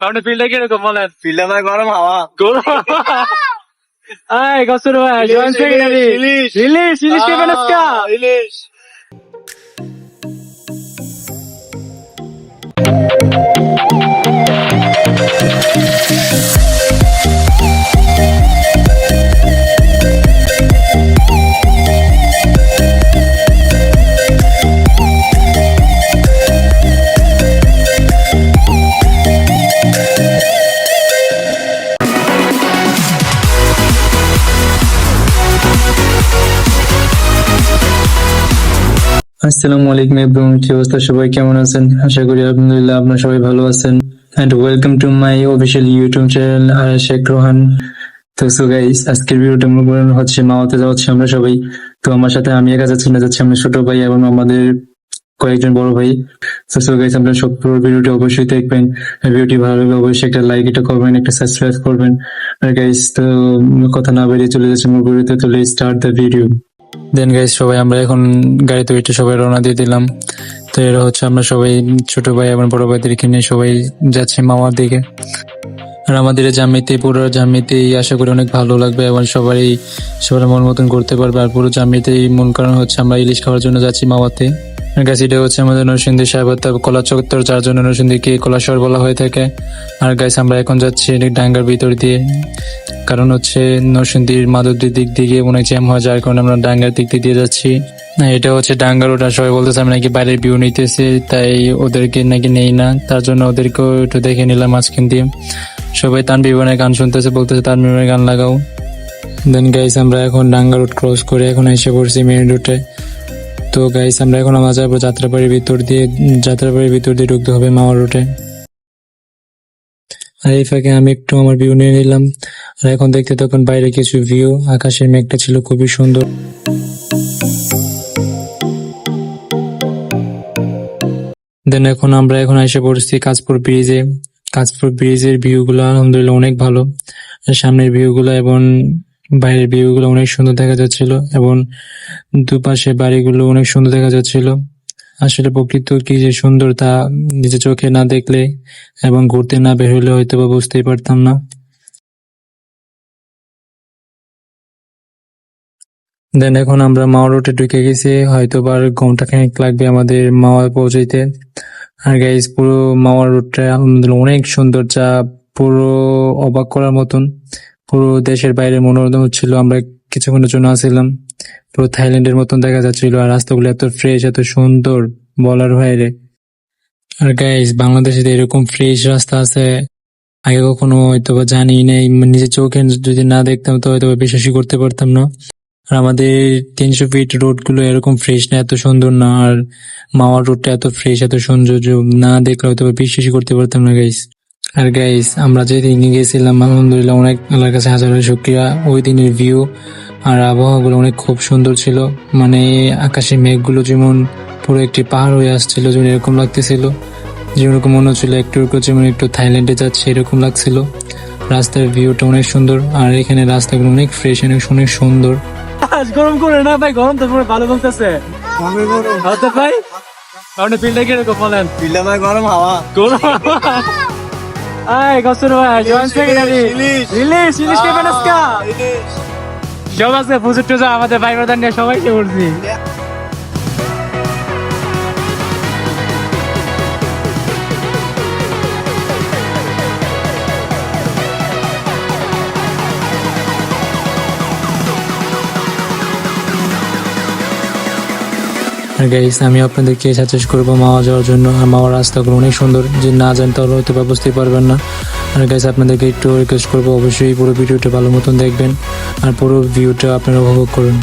আপনার ফিল্ডটা কিরকম বলেন? ফিল্ডে ভাই গরম হাওয়া। গরম। এই কসুর ভাই জয়েন্ট সেক্রেটারি ইলিশ ইলিশ ইলিশ খাবেন আজকে? ইলিশ। আসসালামু আলাইকুম এভরিওয়ান, কি অবস্থা? সবাই কেমন আছেন? আশা করি আলহামদুলিল্লাহ আপনারা সবাই ভালো আছেন। And welcome to my official YouTube channel Sheikh Rohan. তো সো গাইস, আজকের ভিডিওটা মূল হচ্ছে মাওয়াতে যাচ্ছি আমরা সবাই। তো আমার সাথে আমি একা যাচ্ছি না, যাচ্ছি আমার ছোট ভাই এবং আমাদের কয়েকজন বড় ভাই। তো সো গাইস, আপনারা সব পুরো ভিডিওটি অবশ্যই দেখবেন। ভিডিওটি ভালো লাগলে অবশ্যই একটা লাইক এটা করবেন, একটা সাবস্ক্রাইব করবেন। আর গাইস, তো কথা না বেরিয়ে চলে যাচ্ছে মূল ভিডিওতে। তো let's start the video. Then guys, সবাই আমরা এখন গাড়িতে উঠে সবাই রওনা দিয়ে দিলাম। তো এরা হচ্ছে আমরা সবাই ছোট ভাই এবং বড় ভাইদেরকে নিয়ে সবাই যাচ্ছি মাওয়ার দিকে। আর আমাদের এই জার্নিতে, পুরো জার্নিতেই আশা করি অনেক ভালো লাগবে এবং সবাই মন মতন করতে পারবে। আর পুরো জার্নিতেই মূল কারণ হচ্ছে আমরা ইলিশ খাওয়ার জন্য যাচ্ছি মাওয়াতে। গাছ এটা হচ্ছে আমাদের নরসিংদী সাহেবাত্তা কলা চত্বর, যার জন্য নরসিংদীকে কলাশহর বলা হয়ে থাকে। আর গাইস, আমরা এখন যাচ্ছি ডাঙ্গার ভিতর দিয়ে, কারণ হচ্ছে নরসিংদীর মাধবদীর দিক দিকে অনেক জ্যাম হয়, যার কারণে আমরা ডাঙ্গার দিক দিয়ে যাচ্ছি। এটা হচ্ছে ডাঙ্গার রোড। আর সবাই বলতেছে আমি নাকি বাইরের ভিউ নিতেছি, তাই ওদেরকে নাকি নেই না, তার জন্য ওদেরকেও একটু দেখে নিলাম মাঝখান দিয়ে। সবাই তানবিবনের গান শুনতেছে, বলতেছে তানবিবনের গান লাগাও। দেন গাইস, আমরা এখন ডাঙ্গা রোড ক্রস করে এখন এসে পড়ছি মেইন রোডে। তো গাইস, আমরা এখন যাবো যাত্রাবাড়ির ভিতর দিয়ে ঢুকতে হবে মাওয়া রোডে। আর এই ফাঁকে আমি একটু আমার ভিউ নিয়ে নিলাম। আর এখন দেখতে তখন বাইরে কিছু ভিউ, আকাশের মেঘটা ছিল খুবই সুন্দর। দেন আমরা এখন এসে পড়ছি কাঁচপুর ব্রিজে। কাঁচপুর ব্রিজের ভিউ গুলো আলহামদুলিল্লাহ অনেক ভালো। সামনের ভিউ গুলো এবং বাইরের ভিউ গুলো অনেক সুন্দর দেখা যাচ্ছিল, এবং দুপাশে বাড়িগুলো অনেক সুন্দর দেখা যাচ্ছিল। আসলে প্রকৃতি কি যে সুন্দর তা নিজের চোখে না দেখলে এবং ঘুরতে না বের হলে হয়তো বা বুঝতেই পারতাম না। দেন এখন আমরা মাওয়া রোডে ঢুকে গেছি, হয়তো বা আর ঘন্টা খানেক লাগবে আমাদের মাওয়া পৌঁছাইতে। আর গাইস, পুরো মাওয়া রোডটা আলহামদুলিল্লাহ অনেক সুন্দর, যা পুরো অবাক করার মতন। পুরো দেশের বাইরে মনোরম হচ্ছিল। আমরা কিছুক্ষণের জন্য আসছিলাম, পুরো থাইল্যান্ডের মতন দেখা যাচ্ছিল। আর রাস্তাগুলো এত ফ্রেশ, এত সুন্দর, বলার বাইরে। আর গাইস, বাংলাদেশে তো এরকম ফ্রেশ রাস্তা আছে আগে কখনো হয়তো বা জানি নাই, নিজের চোখে যদি না দেখতাম তো হয়তো বা বিশ্বাসই করতে পারতাম না। আর আমাদের 300 ফিট রোড গুলো এরকম ফ্রেশ না, এত সুন্দর না। আর মাওয়া রোডটা এত ফ্রেশ, এত সৌন্দর্য না দেখলে হয়তো বা বিশ্বাসই করতে পারতাম না গাইস। আর গাইস, আমরা যেদিন গেছিলাম আলহামদুলিল্লাহ অনেক আল্লাহর কাছে হাজার হাজার শুকরিয়া। ওই দিনের ভিউ আর আবহাওয়া গুলো অনেক খুব সুন্দর ছিল। মানে আকাশে মেঘগুলো যেমন পুরো একটি পাহাড় হয়ে আসছিল, যেমন এরকম লাগতেছিল, যেরকম মনে হচ্ছিল একটু যেমন একটু থাইল্যান্ডে যাচ্ছে এরকম লাগছিল। রাস্তার ভিউটা অনেক সুন্দর, আর এখানে রাস্তাগুলো অনেক ফ্রেশ, অনেক সুন্দর। গরম করে না ভাই, গরম তো পুরো ভালো বলতেছে। হতে ভাই আপনার ফিল্ডটা কিরকম বলেন? ফিল্ডে ভাই গরম হাওয়া। গরম। এই কসুর ভাই জয়েন্ট সেক্রেটারি ইলিশ ইলিশ খাবেন আজকে? ইলিশ। সব আজকে পুজো টুজো আমাদের ভাই ব্রাদার নিয়ে সবাইকে বলছি। আর গাইস, আমি আপনাদেরকে সাজেস্ট করবো মাওয়া যাওয়ার জন্য। আর মাওয়ার রাস্তাগুলো অনেক সুন্দর, যে না জানেন তাহলে হয়তো বা বুঝতেই পারবেন না। আর গাইস, আপনাদেরকে একটু রিকোয়েস্ট করবো অবশ্যই পুরো ভিডিওটা ভালো মতন দেখবেন আর পুরো ভিউটা আপনারা উপভোগ করুন।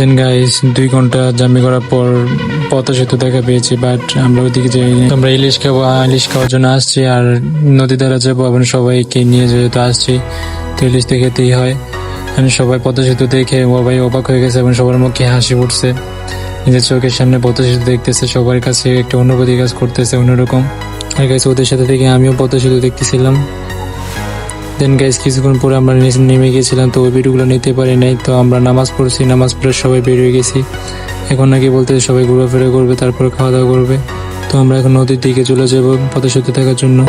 দেন গাইস, 2 ঘন্টা জার্নি করার পর পদ্মা সেতু দেখা পেয়েছি, বাট আমরা ওইদিকে যাই। আমরা ইলিশ খাওয়ার জন্য আসছি, আর নদী ধারা যাবো এবং সবাইকে নিয়ে যেহেতু আসছি তো ইলিশ তো খেতেই হয়। সবাই পদ্মা সেতু দেখে সবাই অবাক হয়ে গেছে এবং সবার মুখে হাসি উঠছে। নিজের চোখের সামনে পদ্মা সেতু দেখতেছে, সবার কাছে একটা অনুভূতি কাজ করতেছে অন্যরকম। আর গাইস ওদের সাথে থেকে আমিও পদ্মা সেতু দেখতেছিলাম। দেন গাইস কিছুক্ষণ পরে আমরা নিচে নেমে গেছিলাম, তো ওই ভিডিওগুলো নিতে পারি নাই। তো আমরা নামাজ পড়ছি, নামাজ পড়ে সবাই বের হয়ে গেছি। এখন নাকি বলতে সবাই ঘোরাফেরা করবে, তারপর খাওয়া দাওয়া করবে। তো আমরা এখন নদীর দিকে চলে যাবো পদ্মা সেতু দেখার জন্য।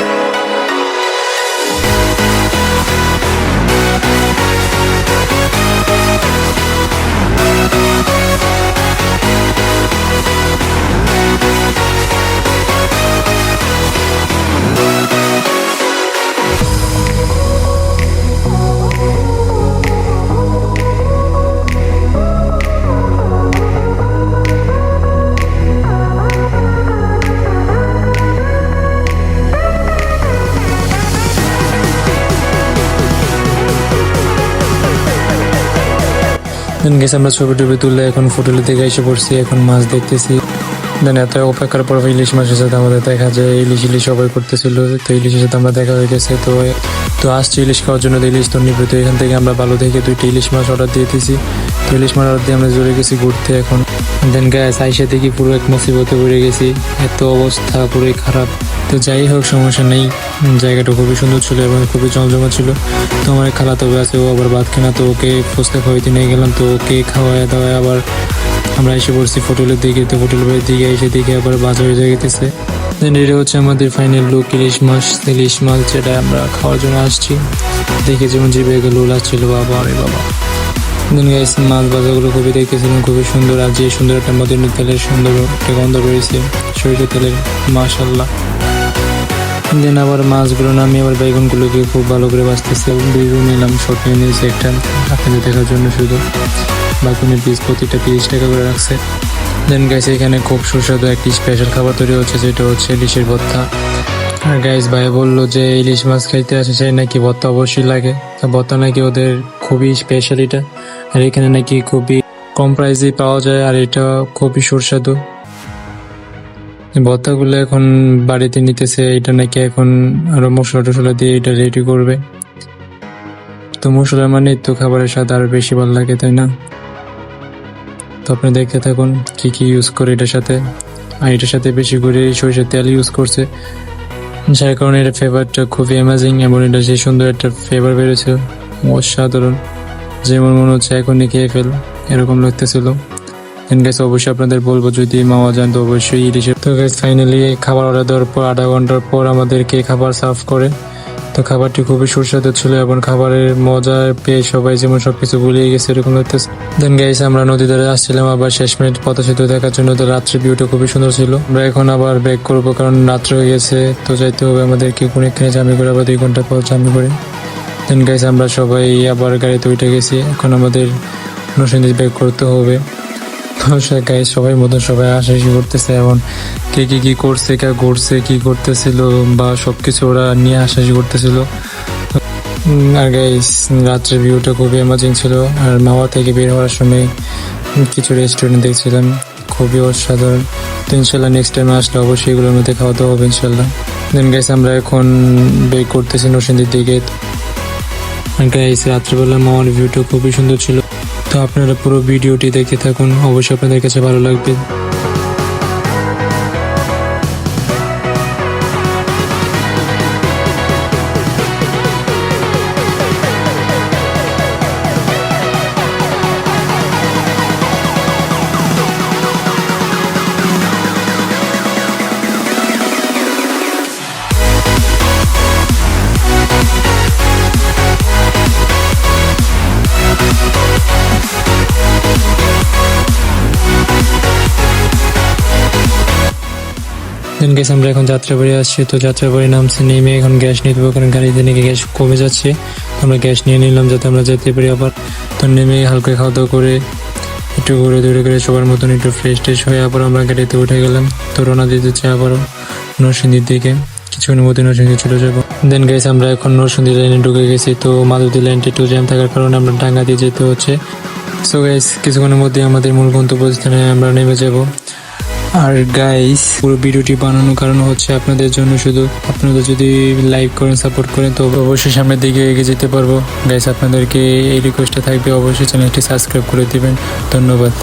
দেন গেছে আমরা ছবি টবি তুলে এখন ফুটুলি থেকে এসে পড়ছি, এখন মাছ দেখতেছি। দেন এত অপেক্ষার পর ইলিশ মাছের সাথে আমাদের দেখা যায়, ইলিশ সবাই করতেছিল। তো ইলিশের সাথে আমরা দেখা হয়ে গেছে। তো আসছি ইলিশ খাওয়ার জন্য, ইলিশ তো নিবে। তো এখান থেকে আমরা ভালো থেকে 2টি ইলিশ মাছ অর্ডার দিয়ে দিয়েছি। তো ইলিশ মাছ অর্ডার দিয়ে আমরা চলে গেছি ঘুরতে। এখন দেন গ্যাস আইসা থেকে পুরো এক মুসিবতে পড়ে গেছি, এত অবস্থা পুরোই খারাপ। তো যাই হোক সমস্যা নেই, জায়গাটা খুবই সুন্দর ছিল এবং খুবই জমজমা ছিল। তো আমার খালাতো ভাই আছে, ও আবার ভাত কেনা, তো ওকে ফুচকা খাওয়াইতে নিয়ে গেলাম। তো ওকে খাওয়ায় দাওয়ায় আবার আমরা এসে পড়ছি হোটেলের দিকে। তো হোটেলের দিকে এসে দিকে আবার বাজার হয়ে গেছে। দেন এটা হচ্ছে আমাদের ফাইনাল লুক, ইলিশ মাছ যেটা আমরা খাওয়ার জন্য আসছি। দেখে যেমন জিভে গেল লাগছিল, বাবা আরে বাবা। দেন গাইস মাছ ভাজাগুলো খুবই দেখতেছিলাম, খুবই সুন্দর। আর যে সুন্দর একটা মদিনা তেলের সুন্দর একটা গন্ধ বেরিয়েছে, সরিষা তেলের, মাশাল্লাহ। দেন আবার মাছগুলো নামিয়ে আবার বেগুনগুলোকে খুব ভালো করে বাঁচতেছে। বেগুন নিলাম, শর্ট নিয়ে নিয়েছি একটা আপনাদের দেখার জন্য শুধু। বেগুনের পিস প্রতিটা 30 টাকা করে রাখছে। দেন গাইস এখানে খুব সুস্বাদু একটি স্পেশাল খাবার তৈরি হচ্ছে, যেটা হচ্ছে ইলিশের ভর্তা। আর গাইস ভাই বললো যে ইলিশ মাছ খাইতে আসে চাই নাকি ভর্তা অবশ্যই লাগে। তো ভর্তা নাকি ওদের খুবই স্পেশাল এটা, আর এখানে নাকি খুবই কম প্রাইসে পাওয়া যায়, আর এটা খুবই সুস্বাদু। ভর্তাগুলো এখন বাড়িতে নিতেছে, এটা নাকি এখন আরো মশলা টসলা দিয়ে এটা রেডি করবে। তো মশলা মানে তো খাবারের স্বাদ আরো বেশি ভালো লাগে, তাই না? তো আপনি দেখতে থাকুন কি কি ইউজ করে এটার সাথে। আর এটার সাথে বেশি করে সরিষার তেল ইউজ করছে, যার কারণে এটা ফ্লেভারটা খুবই অ্যামেজিং এবং এটা যে সুন্দর একটা ফ্লেভার বেরোছে, অসাধারণ। যেমন মনে হচ্ছে এখনই খেয়ে ফেল এরকম লাগতেছিল। গাইস অবশ্যই আপনাদের বলবো যদি মাওয়া যান তো অবশ্যই ইলিশের। তো গাইস ফাইনালি খাবার অর্ডার দেওয়ার পর আধা ঘন্টার পর আমাদেরকে খাবার সার্ভ করে। তো খাবারটি খুবই সুস্বাদু ছিল এবং খাবারের মজা পেয়ে সবাই যেমন সবকিছু ভুলিয়ে গেছে এরকম লাগতেছে। দেন গাইস আমরা নদী ধারে আসছিলাম আবার শেষ মিনিট পদ্মা সেতু দেখার জন্য। তো রাত্রে ভিউটা খুবই সুন্দর ছিল। আমরা এখন আবার ব্যাক করবো কারণ রাত্রে হয়ে গেছে, তো যাইতে হবে আমাদেরকে কোনখানে জার্নি করে, আবার 2 ঘন্টা পর জার্নি করে। দেন গাইস আমরা সবাই আবার গাড়িতে উঠে গেছি, এখন আমাদের নরসিংদী ব্যাক করতে হবে। গাইস সবাই মতন সবাই হাসাহাসি করতেছে, এখন কে কি করছে, কে ঘুরছে, কি করতেছিল বা সবকিছু ওরা নিয়ে হাসাহাসি করতেছিল। আর গাইস রাত্রের ভিউটা খুবই অ্যামেজিং ছিল। আর মাওয়া থেকে বের হওয়ার সময় কিছু রেস্টুরেন্ট দেখছিলাম, খুবই অসাধারণ। তো ইনশাল্লাহ নেক্সট টাইম আসলে অবশ্যই এগুলোর মধ্যে খাওয়া দাওয়া হবে ইনশাল্লাহ। দেন গাইস আমরা এখন বের করতেছি নরসিংদীর দিকে। আর গাইস রাত্রেবেলা মাওয়ার ভিউটা খুবই সুন্দর ছিল। তো আপনারা পুরো ভিডিওটি দেখতে থাকুন, অবশ্যই আপনাদের কাছে ভালো লাগবে। দেন গ্যাস আমরা এখন যাত্রাবাড়ি আসছি। তো যাত্রাবাড়ি নামছে, নেমে এখন গ্যাস নিতে হবে কারণ গাড়িতে নাকি গ্যাস কমে যাচ্ছে। আমরা গ্যাস নিয়ে নিলাম যাতে আমরা যেতে পারি আবার। তো নেমে হালকা খাওয়া দাওয়া করে একটু ঘুরে ধরে করে সবার মতন একটু ফ্রেশ ট্রেশ হয়ে আবার আমরা গাড়িতে উঠে গেলাম। তো রওনা দিতে চাই আবারও নরসিংদীর দিকে, কিছুক্ষণের মধ্যে নরসিংদী চলে যাবো। দেন গাইস আমরা এখন নরসিংদী লাইনে ঢুকে গেছি। তো মাধবদী লাইনটা একটু জ্যাম থাকার কারণে আমরা ডাঙ্গা দিয়ে যেতে হচ্ছে। সো গাইস কিছুক্ষণের মধ্যে আমাদের মূল গন্তব্যস্থানে আমরা নেমে যাব। আর গাইস পুরো ভিডিওটি বানানোর কারণ হচ্ছে আপনাদের জন্য, শুধু আপনারা যদি লাইক করেন, সাপোর্ট করেন তো অবশ্যই সামনের দিকে এগিয়ে যেতে পারবো। গাইস আপনাদেরকে এই রিকোয়েস্টটা থাকবে, অবশ্যই চ্যানেলটি সাবস্ক্রাইব করে দিবেন। ধন্যবাদ।